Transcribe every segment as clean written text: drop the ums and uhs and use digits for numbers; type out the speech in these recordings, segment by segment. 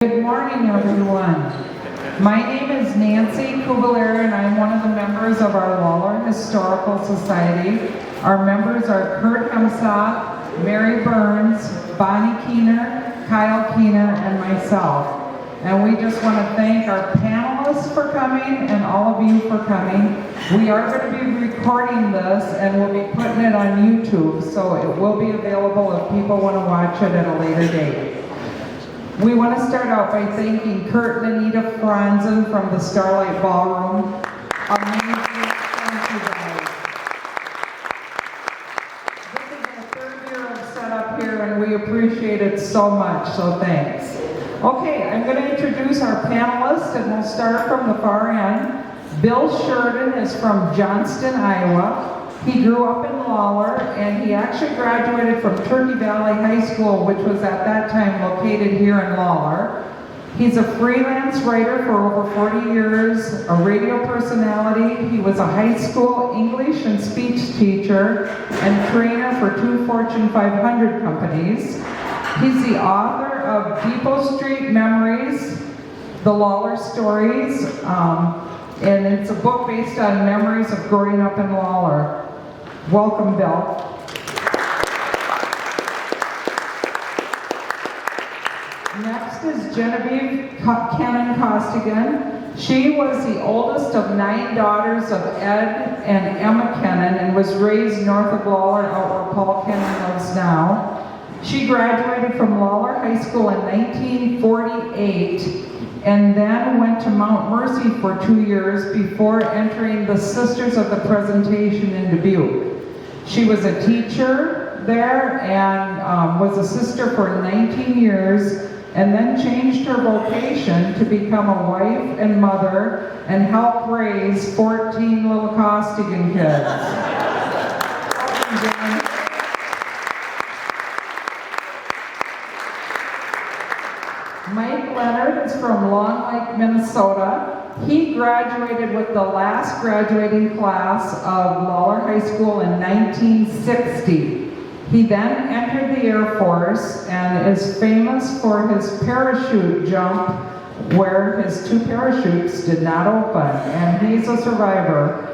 Good morning, everyone. My name is Nancy Kubeler, and I'm one of the members of our Lawler Historical Society. Our members are Kurt Hemsock, Mary Burns, Bonnie Keener, Kyle Keener, and myself. And we just want to thank our panelists for coming and all of you for coming. We are going to be recording this and we'll be putting it on YouTube, so it will be available if people want to watch it at a later date. We want to start out by thanking Kurt and Anita Franzen from the Starlight Ballroom. Amazing. Thank you guys. This is our third year of setup here and we appreciate it so much, so thanks. Okay, I'm going to introduce our panelists and we'll start from the far end. Bill Sheridan is from Johnston, Iowa. He grew up in Lawler, and he actually graduated from Turkey Valley High School, which was at that time located here in Lawler. He's a freelance writer for over 40 years, a radio personality. He was a high school English and speech teacher and trainer for 2 Fortune 500 companies. He's the author of Depot Street Memories, The Lawler Stories, and it's a book based on memories of growing up in Lawler. Welcome, Bill. Next is Genevieve Cannon Costigan. She was the oldest of 9 daughters of Ed and Emma Cannon and was raised north of Lawler, out where Paul Cannon lives now. She graduated from Lawler High School in 1948 and then went to Mount Mercy for 2 years before entering the Sisters of the Presentation in Dubuque. She was a teacher there and was a sister for 19 years and then changed her vocation to become a wife and mother and help raise 14 little Costigan kids. Mike Leonard is from Long Lake, Minnesota. He graduated with the last graduating class of Lawler High School in 1960. He then entered the Air Force and is famous for his parachute jump where his 2 parachutes did not open, and he's a survivor.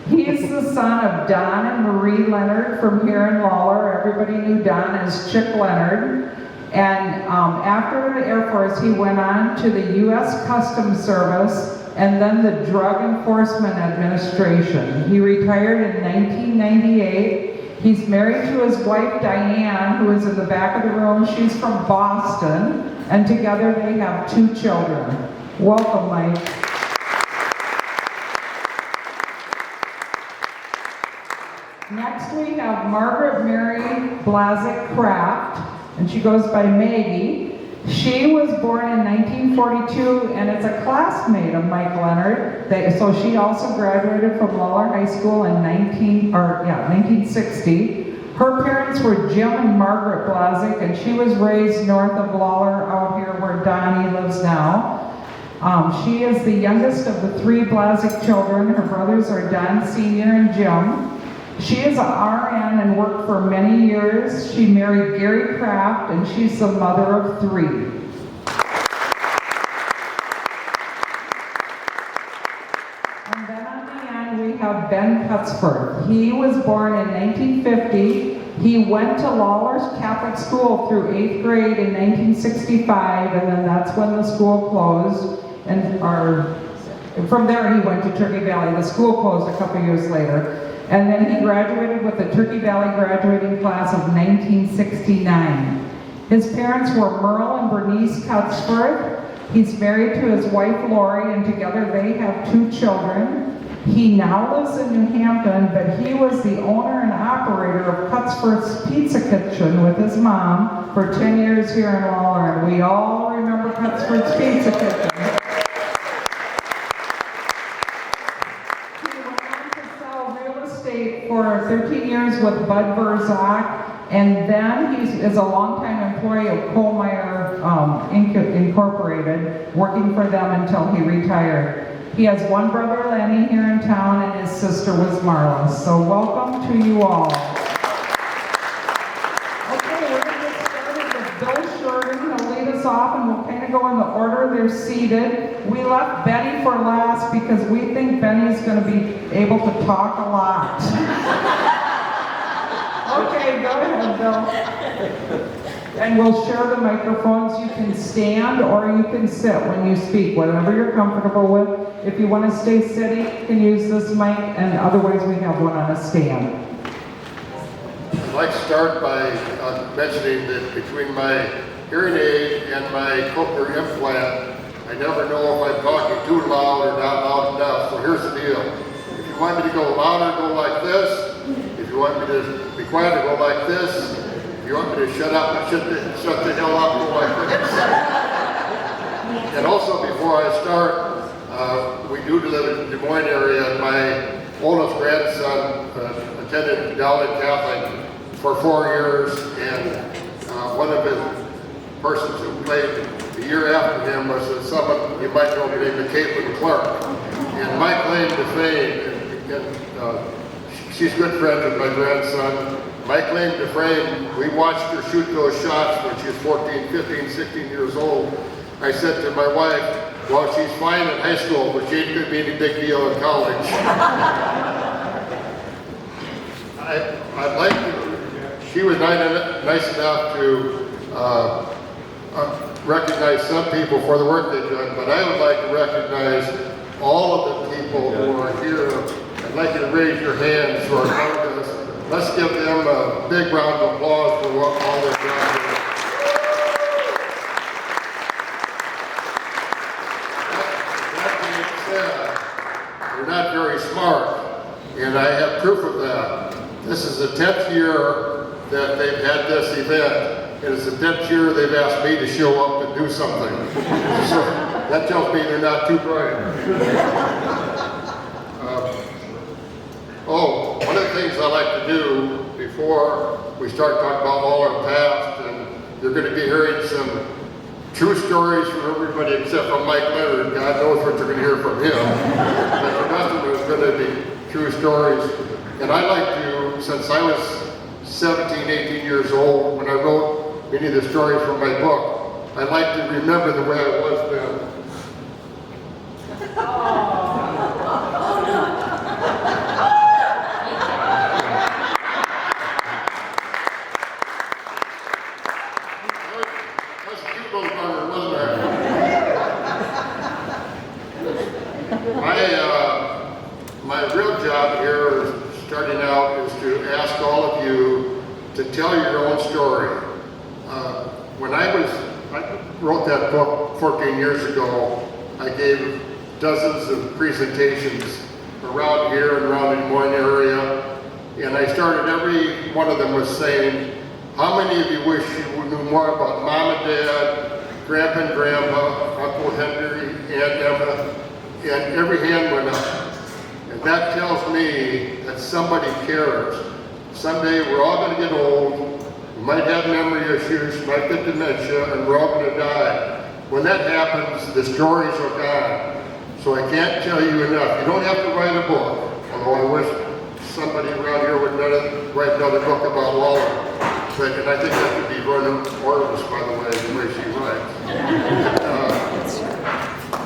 He's the son of Don and Marie Leonard from here in Lawler. Everybody knew Don as Chick Leonard. And after the Air Force, he went on to the U.S. Customs Service and then the Drug Enforcement Administration. He retired in 1998. He's married to his wife, Diane, who is in the back of the room. She's from Boston, and together they have 2 children. Welcome, Mike. Next, we have Margaret Mary Blazik Kraft, and she goes by Maggie. She was born in 1942, and it's a classmate of Mike Leonard. So she also graduated from Lawler High School in 1960. Her parents were Jim and Margaret Blazik, and she was raised north of Lawler, out here where Donnie lives now. She is the youngest of the 3 Blazik children. Her brothers are Don Sr. and Jim. She is an RN and worked for many years. She married Gary Kraft, and she's the mother of 3. And then on the end, we have Ben Cutsford. He was born in 1950. He went to Lawler's Catholic School through 8th grade in 1965, and then that's when the school closed. And from there, he went to Turkey Valley. The school closed a couple years later. And then he graduated with the Turkey Valley graduating class of 1969. His parents were Merle and Bernice Cutsford. He's married to his wife Lori, and together they have 2 children. He now lives in New Hampton, but he was the owner and operator of Cutsford's Pizza Kitchen with his mom for 10 years here in Lawler, and we all remember Cutsford's Pizza Kitchen. For 13 years with Bud Verzak, and then he is a longtime employee of Kohlmeyer Incorporated, working for them until he retired. He has 1 brother, Lenny, here in town, and his sister was Marla. So welcome to you all. Okay, we're going to get started with Bill Sheridan. He'll lead us off, and we'll kind of to go in the order they're seated. We left Benny for last because we think Benny's going to be able to talk a lot. Okay, go ahead, Bill. And we'll share the microphones. You can stand or you can sit when you speak, whatever you're comfortable with. If you want to stay sitting, you can use this mic, and otherwise we have one on a stand. I'd like to start by mentioning that between my hearing aid and my cochlear implant, I never know if I'm talking too loud or not loud enough. So here's the deal. If you want me to go louder, go like this. If you want me to be quiet, go like this. If you want me to shut up, shut the hell up, go like this. And also, before I start, we do live in the Des Moines area. My oldest grandson attended Dowling Catholic for 4 years, and one of his persons who played the year after him was someone you might know named Caitlin Clark. And my claim to fame, and she's good friends with my grandson. My claim to fame, we watched her shoot those shots when she was 14, 15, 16 years old. I said to my wife, well, she's fine in high school, but she ain't gonna be any big deal in college. I'd like to, she was nice enough to recognize some people for the work they've done, but I would like to recognize all of the people who are here. I'd like you to raise your hands who are around us. Let's give them a big round of applause for all they've done. They're not very smart, and I have proof of that. This is the 10th year that they've had this event, and it's the 10th year they've asked me to show up and do something. So that tells me they're not too bright. One of the things I like to do before we start talking about Lawler past, and you're going to be hearing some true stories from everybody except from Mike Leonard. God knows what you're going to hear from him. But the rest of it is going to be true stories. And I like to, since I was 17, 18 years old, when I wrote many of the stories from my book, I like to remember the way I was then. My real job here is starting out is to ask all of you to tell your own story. When I wrote that book 14 years ago, I gave dozens of presentations around here and around the Des Moines area, and I started every one of them with saying, how many of you wish you knew more about Mom and Dad, Grandpa and Grandpa, Uncle Henry, Aunt Emma, and every hand went up. And that tells me that somebody cares. Someday we're all going to get old, we might have memory issues, might get dementia, and we're all going to die. When that happens, the stories are gone. So I can't tell you enough. You don't have to write a book, although I wish somebody around here would write another book about Lawler. And I think that could be Vernon Orvis, by the way she writes.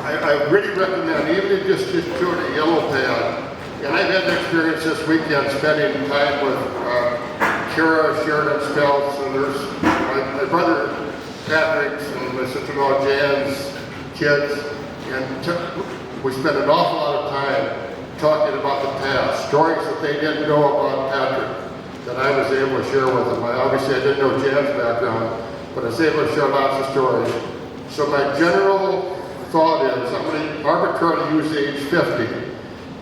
I really recommend, even if you just do it a yellow pad. And I've had an experience this weekend spending time with Kara, Sheridan, Speltz, and there's my brother Patrick's and my sister-in-law Jan's kids. And we spent an awful lot of time talking about the past, stories that they didn't know about Patrick that I was able to share with them. Obviously I didn't know Jan's background, but I was able to share lots of stories. So my general thought is, I'm going to arbitrarily use age 50.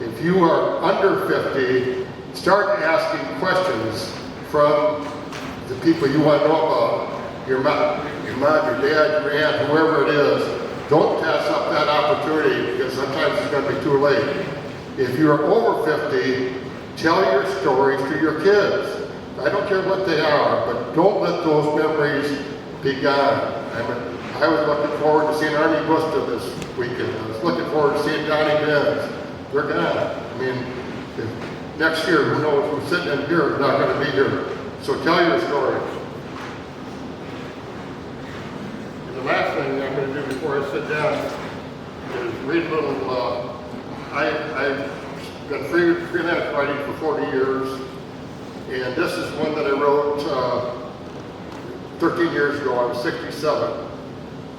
If you are under 50, start asking questions from the people you want to know about. Your mom, your dad, your aunt, whoever it is. Don't pass up that opportunity because sometimes it's going to be too late. If you're over 50, tell your stories to your kids. I don't care what they are, but don't let those memories be gone. I was looking forward to seeing Arnie Busta this weekend. I was looking forward to seeing Donnie Benz. They're gone. I mean, next year, who knows, who's sitting in here is not going to be here. So tell your story. And the last thing I'm going to do is suggest is read a little, I've been freelance writing for 40 years, and this is one that I wrote 13 years ago. I was 67,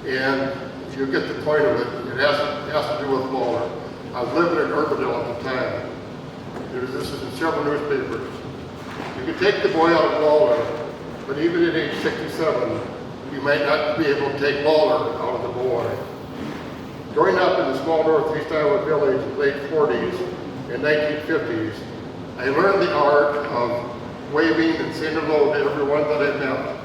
and you get the point of it. It has to do with Lawler. I was living in Urbandale at the time. This is in several newspapers. You can take the boy out of Lawler, but even at age 67, you might not be able to take Lawler out of the boy. Growing up in the small northeast Iowa village in the late 40s and 1950s, I learned the art of waving and saying hello to everyone that I met.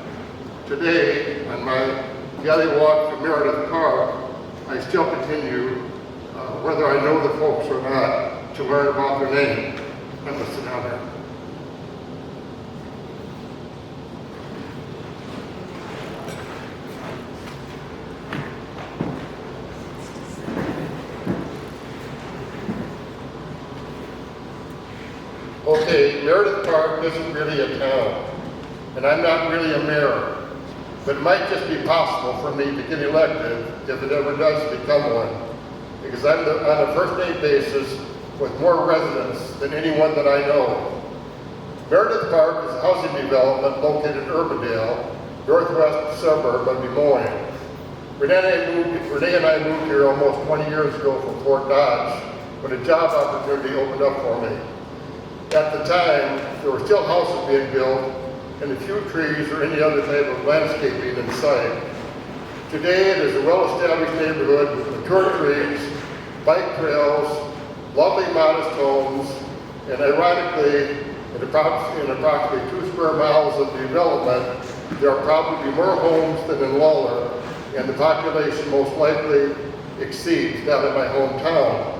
Today, on my daily walk to Meredith Park, I still continue, whether I know the folks or not, to learn about their name. I'm going to sit down there. Okay, Meredith Park isn't really a town, and I'm not really a mayor, but it might just be possible for me to get elected if it ever does become one, because I'm on a first-name basis with more residents than anyone that I know. Meredith Park is a housing development located in Urbandale, northwest suburb of Des Moines. Renee and I moved here almost 20 years ago from Fort Dodge when a job opportunity opened up for me. At the time, there were still houses being built and a few trees or any other type of landscaping in sight. Today, it is a well-established neighborhood with mature trees, bike trails, lovely modest homes, and ironically, in approximately 2 square miles of development, there are probably more homes than in Lawler, and the population most likely exceeds that of my hometown.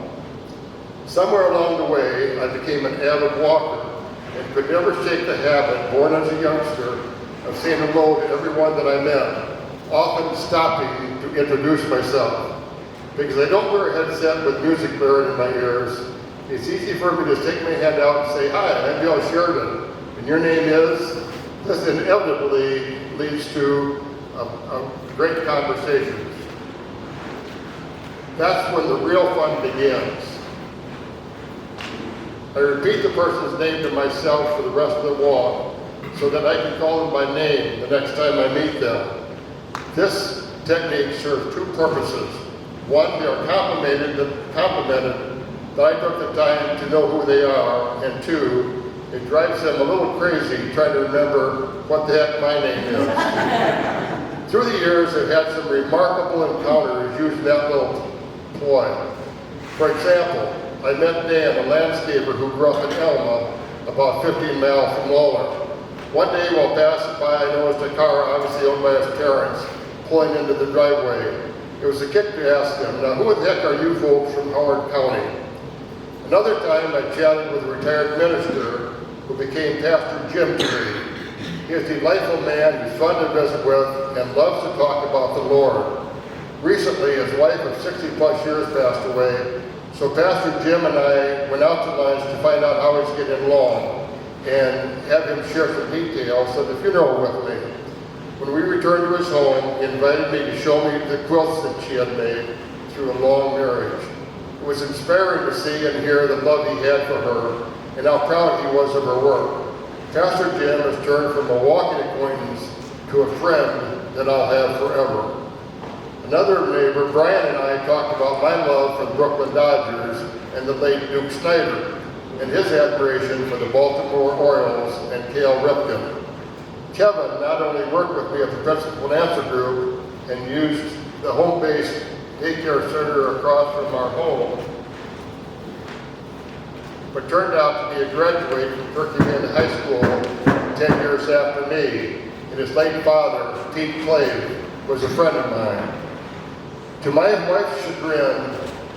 Somewhere along the way, I became an avid walker and could never shake the habit, born as a youngster, of saying hello to everyone that I met, often stopping to introduce myself. Because I don't wear a headset with music blaring in my ears, it's easy for me to stick my hand out and say, "Hi, I'm Bill Sheridan, and your name is?" This inevitably leads to great conversations. That's when the real fun begins. I repeat the person's name to myself for the rest of the walk so that I can call them by name the next time I meet them. This technique serves 2 purposes. One, they are complimented that I took the time to know who they are, and 2, it drives them a little crazy trying to remember what the heck my name is. Through the years, I've had some remarkable encounters using that little ploy. For example, I met Dan, a landscaper who grew up in Elma, about 15 miles from Lawler. One day while passing by, I noticed a car obviously owned by his parents pulling into the driveway. It was a kick to ask him, "Now who the heck are you folks from Howard County?" Another time I chatted with a retired minister who became Pastor Jim to me. He is a delightful man who's fun to visit with and loves to talk about the Lord. Recently, his wife of 60 plus years passed away, so Pastor Jim and I went out to lunch to find out how he's getting along and have him share some details of the funeral with me. When we returned to his home, he invited me to show me the quilts that she had made through a long marriage. It was inspiring to see and hear the love he had for her and how proud he was of her work. Pastor Jim has turned from a walking acquaintance to a friend that I'll have forever. Another neighbor, Brian, and I talked about my love for the Brooklyn Dodgers and the late Duke Snyder, and his admiration for the Baltimore Orioles and Cal Ripken. Kevin not only worked with me at the Principal and Answer Group and used the home-based daycare center across from our home, but turned out to be a graduate from Costigan High School 10 years after me, and his late father, Pete Clave, was a friend of mine. To my wife's chagrin,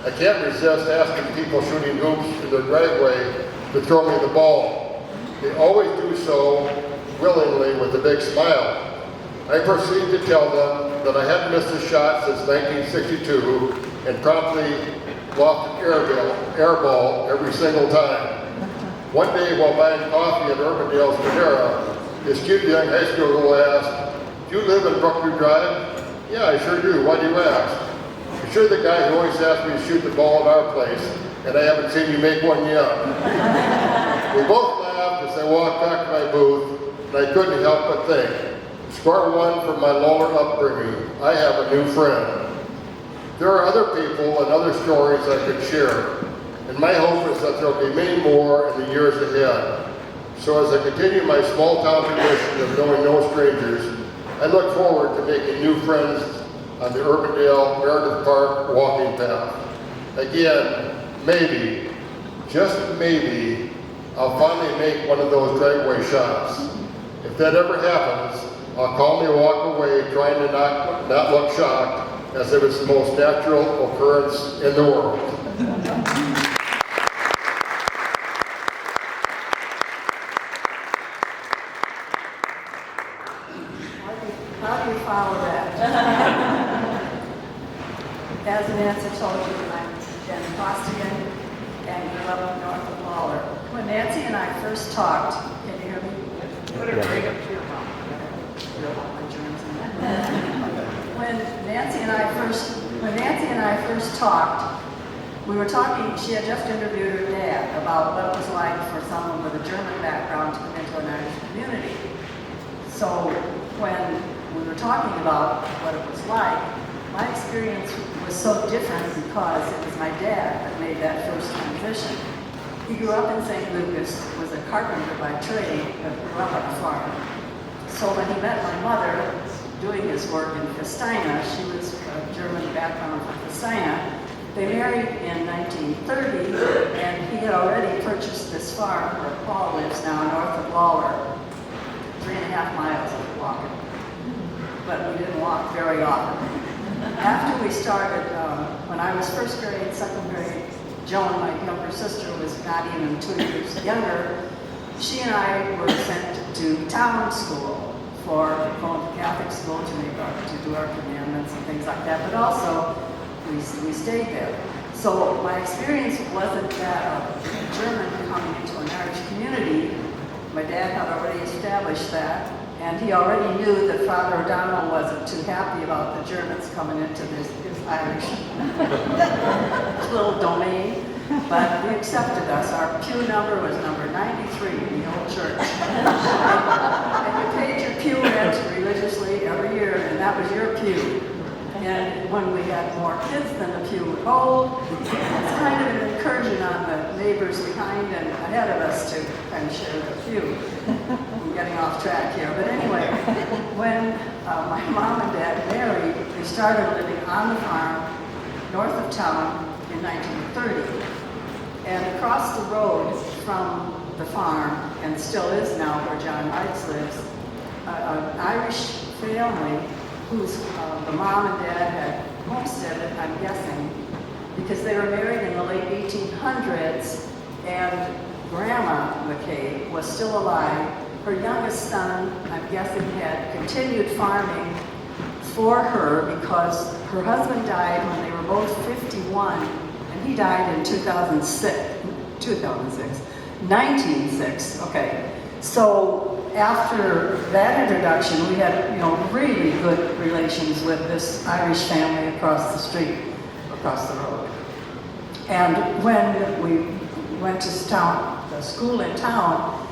I can't resist asking people shooting hoops in their driveway to throw me the ball. They always do so willingly with a big smile. I proceed to tell them that I hadn't missed a shot since 1962 and promptly lost an air ball every single time. One day while buying coffee at Urbandale's Panera, this cute young high school girl asked, "Do you live in Brookview Drive?" "Yeah, I sure do. Why do you ask?" I'm sure the guy who always asked me to shoot the ball at our place, and I haven't seen you make one yet. We both laughed as I walked back to my booth, and I couldn't help but think, score one from my Lawler upbringing, I have a new friend. There are other people and other stories I could share, and my hope is that there will be many more in the years ahead. So as I continue my small town tradition of knowing no strangers, I look forward to making new friends on the Urbandale Meredith Park walking path. Again, maybe, just maybe, I'll finally make one of those dragway shots. If that ever happens, I'll calmly walk away trying to not look shocked, as if it's the most natural occurrence in the world. How do you follow that? As Nancy told you, I'm in Costigan and grew up north of Lawler. When Nancy and I first talked, can you hear me? Put it right up to your mouth. When Nancy and I first talked, we were talking, she had just interviewed her dad about what it was like for someone with a German background to come into an Irish community. So when we were talking about what it was like, my experience was so different because it was my dad that made that first transition. He grew up in St. Lucas, was a carpenter by trade, but grew up on a farm. So when he met my mother doing his work in Christina, she was a German background from Christina. They married in 1930, and he had already purchased this farm where Paul lives now, north of Lawler, 3.5 miles of walking. But we didn't walk very often. After we started, when I was first grade, second grade, Joan, my younger sister, was not even 2 years younger. She and I were sent to town school for going to Catholic school to do our commandments and things like that, but also we stayed there. So my experience wasn't that of a German coming into an Irish community. My dad had already established that, and he already knew that Father O'Donnell wasn't too happy about the Germans coming into his Irish little domain, but he accepted us. Our pew number was number 93 in the old church. And you paid your pew rent religiously every year, and that was your pew. And when we had more kids than the pew would hold, it's kind of an incursion on the neighbors behind and ahead of us to kind of share the pew. I'm getting off track here. But anyway, when my mom and dad married, they started living on the farm north of town in 1930. And across the road from the farm, and still is now where John Wrights lives, an Irish family whose the mom and dad had homesteaded, I'm guessing, because they were married in the late 1800s, and Grandma McKay was still alive. Her youngest son, I'm guessing, had continued farming for her because her husband died when they were both 51, and he died in 1906, okay. So after that introduction, we had, really good relations with this Irish family across the street, across the road. And when we went to school in town,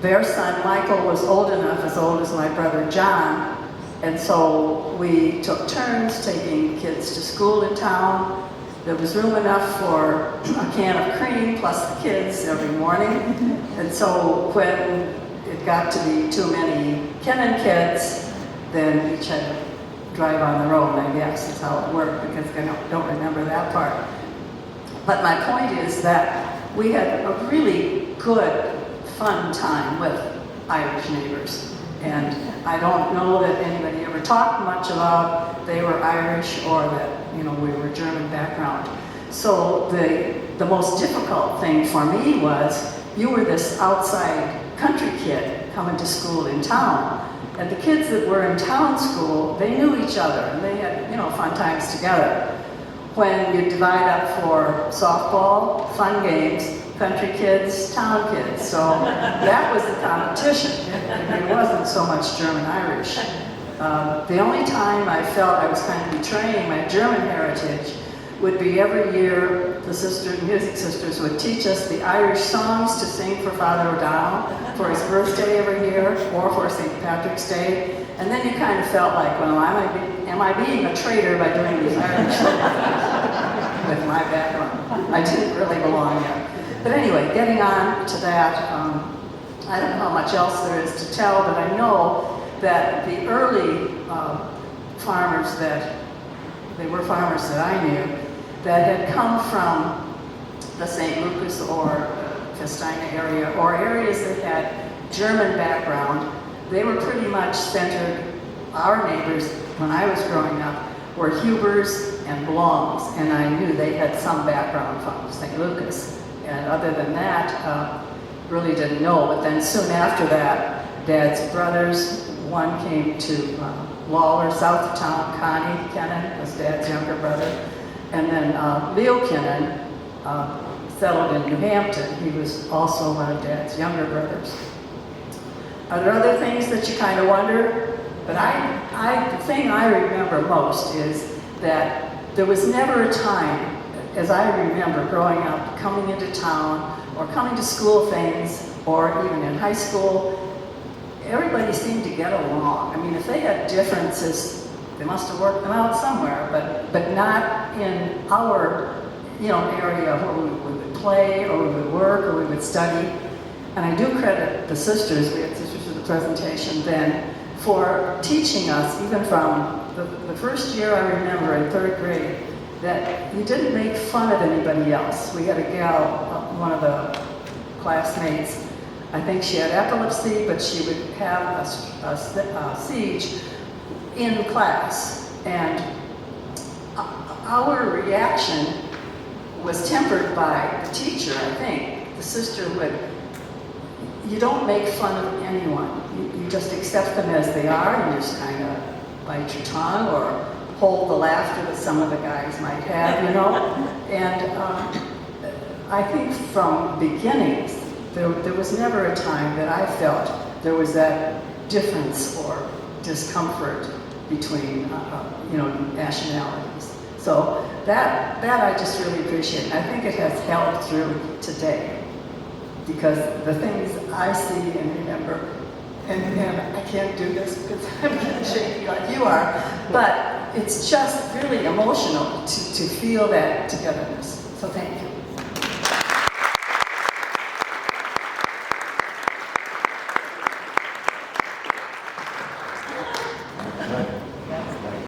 their son Michael was old enough, as old as my brother John, and so we took turns taking kids to school in town. There was room enough for a can of cream plus the kids every morning, and so when it got to be too many Kennan kids, then each had to drive on their own, I guess, is how it worked, because I don't remember that part. But my point is that we had a really good, fun time with Irish neighbors. And I don't know that anybody ever talked much about they were Irish or that, we were German background. So the most difficult thing for me was you were this outside country kid coming to school in town. And the kids that were in town school, they knew each other and they had, fun times together. When you divide up for softball, fun games, country kids, town kids. So that was the competition. It wasn't so much German-Irish. The only time I felt I was kind of betraying my German heritage would be every year the music sisters would teach us the Irish songs to sing for Father O'Donnell for his birthday every year or for St. Patrick's Day. And then you kind of felt like, well, am I being a traitor by doing these Irish songs with my background? I didn't really belong there. But anyway, getting on to that, I don't know how much else there is to tell, but I know that the early farmers they were farmers that I knew, that had come from the St. Lucas or Costigan area, or areas that had German background. They were pretty much centered, our neighbors when I was growing up were Hubers and Bloms, and I knew they had some background from St. Lucas. And other than that, really didn't know. But then soon after that, Dad's brothers, one came to Lawler, south of town. Connie Kennan was Dad's younger brother. And then Leo Kennan settled in New Hampton. He was also one of Dad's younger brothers. Are there other things that you kind of wonder? But the thing I remember most is that there was never a time, as I remember growing up, coming into town or coming to school things, or even in high school, everybody seemed to get along. I mean, if they had differences, they must have worked them out somewhere, but not in our area where we would play or we would work or we would study. And I do credit the sisters, we had sisters for the presentation then, for teaching us, even from the first year I remember in 3rd grade, that you didn't make fun of anybody else. We had a gal, one of the classmates, I think she had epilepsy, but she would have a siege in class. And our reaction was tempered by the teacher, I think. The sister would, you don't make fun of anyone. You just accept them as they are, you just kind of bite your tongue or hold the laughter that some of the guys might have, And I think from beginnings, there was never a time that I felt there was that difference or discomfort between, nationalities. So that I just really appreciate. I think it has held through today, because the things I see and remember, and I can't do this because I'm getting shaky like you are, but it's just really emotional to feel that togetherness. So thank you.